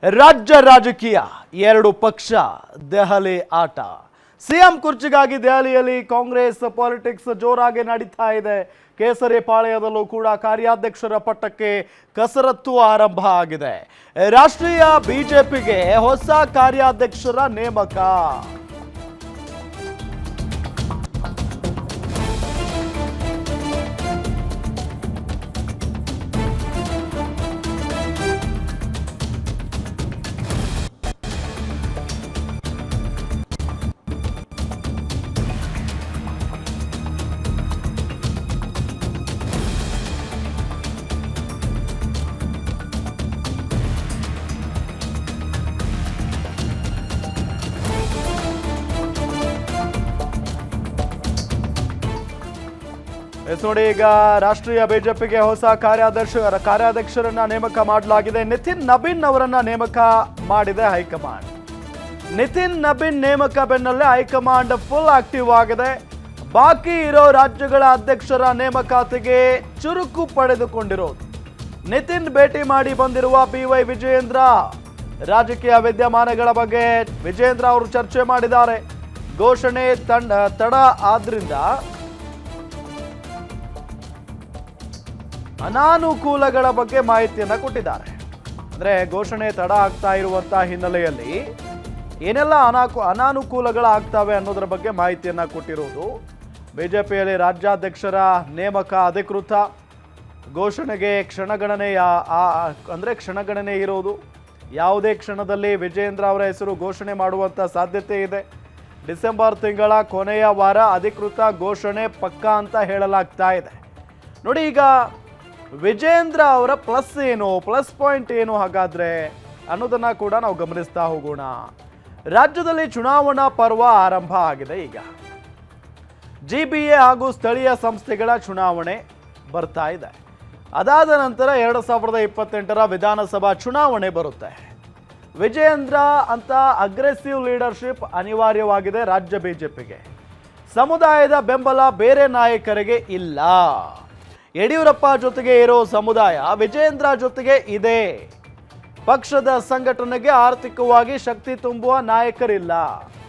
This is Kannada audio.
ರಾಜ್ಯ ರಾಜಕೀಯ ಎರಡು ಪಕ್ಷ ದೆಹಲಿ ಆಟ ಸಿಎಂ ಕುರ್ಚಿಗಾಗಿ ದೆಹಲಿಯಲ್ಲಿ ಕಾಂಗ್ರೆಸ್ ಪಾಲಿಟಿಕ್ಸ್ ಜೋರಾಗಿ ನಡೀತಾ ಇದೆ. ಕೇಸರಿ ಪಾಳ್ಯದಲ್ಲೂ ಕೂಡ ಕಾರ್ಯಾಧ್ಯಕ್ಷರ ಪಟ್ಟಕ್ಕೆ ಕಸರತ್ತು ಆರಂಭ ಆಗಿದೆ. ರಾಷ್ಟ್ರೀಯ ಬಿಜೆಪಿಗೆ ಹೊಸ ಕಾರ್ಯಾಧ್ಯಕ್ಷರ ನೇಮಕ. ನೋಡಿ, ಈಗ ರಾಷ್ಟ್ರೀಯ ಬಿಜೆಪಿಗೆ ಹೊಸ ಕಾರ್ಯಾಧ್ಯಕ್ಷರನ್ನ ನೇಮಕ ಮಾಡಲಾಗಿದೆ. ನಿತಿನ್ ನಬೀನ್ ಅವರನ್ನ ನೇಮಕ ಮಾಡಿದೆ ಹೈಕಮಾಂಡ್. ನಿತಿನ್ ನಬೀನ್ ನೇಮಕ ಬೆನ್ನಲ್ಲೇ ಹೈಕಮಾಂಡ್ ಫುಲ್ ಆಕ್ಟಿವ್ ಆಗಿದೆ. ಬಾಕಿ ಇರೋ ರಾಜ್ಯಗಳ ಅಧ್ಯಕ್ಷರ ನೇಮಕಾತಿಗೆ ಚುರುಕು ಪಡೆದುಕೊಂಡಿರೋದು. ನಿತಿನ್ ಭೇಟಿ ಮಾಡಿ ಬಂದಿರುವ BY ವಿಜಯೇಂದ್ರ ರಾಜಕೀಯ ವಿದ್ಯಮಾನಗಳ ಬಗ್ಗೆ ವಿಜಯೇಂದ್ರ ಅವರು ಚರ್ಚೆ ಮಾಡಿದ್ದಾರೆ. ಘೋಷಣೆ ತಡ ಆದ್ರಿಂದ ಅನಾನುಕೂಲಗಳ ಬಗ್ಗೆ ಮಾಹಿತಿಯನ್ನ ಕೊಟ್ಟಿದ್ದಾರೆ. ಅಂದ್ರೆ ಘೋಷಣೆ ತಡ ಆಗ್ತಾ ಇರುವಂತಹ ಹಿನ್ನೆಲೆಯಲ್ಲಿ ಏನೆಲ್ಲ ಅನಾನುಕೂಲಗಳಾಗ್ತವೆ ಅನ್ನೋದರ ಬಗ್ಗೆ ಮಾಹಿತಿಯನ್ನ ಕೊಟ್ಟಿರೋದು. ಬಿಜೆಪಿಯಲ್ಲಿ ರಾಜ್ಯಾಧ್ಯಕ್ಷರ ನೇಮಕ ಅಧಿಕೃತ. ಘೋಷಣೆಗೆ ಕ್ಷಣಗಣನೆ ಇರೋದು. ಯಾವುದೇ ಕ್ಷಣದಲ್ಲಿ ವಿಜಯೇಂದ್ರ ಅವರ ಹೆಸರು ಘೋಷಣೆ ಮಾಡುವಂತ ಸಾಧ್ಯತೆ ಇದೆ. ಡಿಸೆಂಬರ್ ತಿಂಗಳ ಕೊನೆಯ ವಾರ ಅಧಿಕೃತ ಘೋಷಣೆ ಪಕ್ಕಾ ಅಂತ ಹೇಳಲಾಗ್ತಾ ಇದೆ. ನೋಡಿ, ಈಗ ವಿಜಯೇಂದ್ರ ಅವರ ಪ್ಲಸ್ ಪಾಯಿಂಟ್ ಏನು ಹಾಗಾದ್ರೆ ಅನ್ನೋದನ್ನ ಕೂಡ ನಾವು ಗಮನಿಸ್ತಾ ಹೋಗೋಣ. ರಾಜ್ಯದಲ್ಲಿ ಚುನಾವಣಾ ಪರ್ವ ಆರಂಭ ಆಗಿದೆ. ಈಗ GBA ಹಾಗೂ ಸ್ಥಳೀಯ ಸಂಸ್ಥೆಗಳ ಚುನಾವಣೆ ಬರ್ತಾ ಇದೆ. ಅದಾದ ನಂತರ 2028ರ ವಿಧಾನಸಭಾ ಚುನಾವಣೆ ಬರುತ್ತೆ. ವಿಜಯೇಂದ್ರ ಅಂತ ಅಗ್ರೆಸಿವ್ ಲೀಡರ್ಶಿಪ್ ಅನಿವಾರ್ಯವಾಗಿದೆ ರಾಜ್ಯ ಬಿಜೆಪಿಗೆ. ಸಮುದಾಯದ ಬೆಂಬಲ ಬೇರೆ ನಾಯಕರಿಗೆ ಇಲ್ಲ. ಯಡಿಯೂರಪ್ಪ ಜೊತೆಗೆ ಇರೋ ಸಮುದಾಯ ವಿಜಯೇಂದ್ರ ಜೊತೆಗೆ ಇದೆ. ಪಕ್ಷದ ಸಂಘಟನೆಗೆ ಆರ್ಥಿಕವಾಗಿ ಶಕ್ತಿ ತುಂಬುವ ನಾಯಕರಿಲ್ಲ.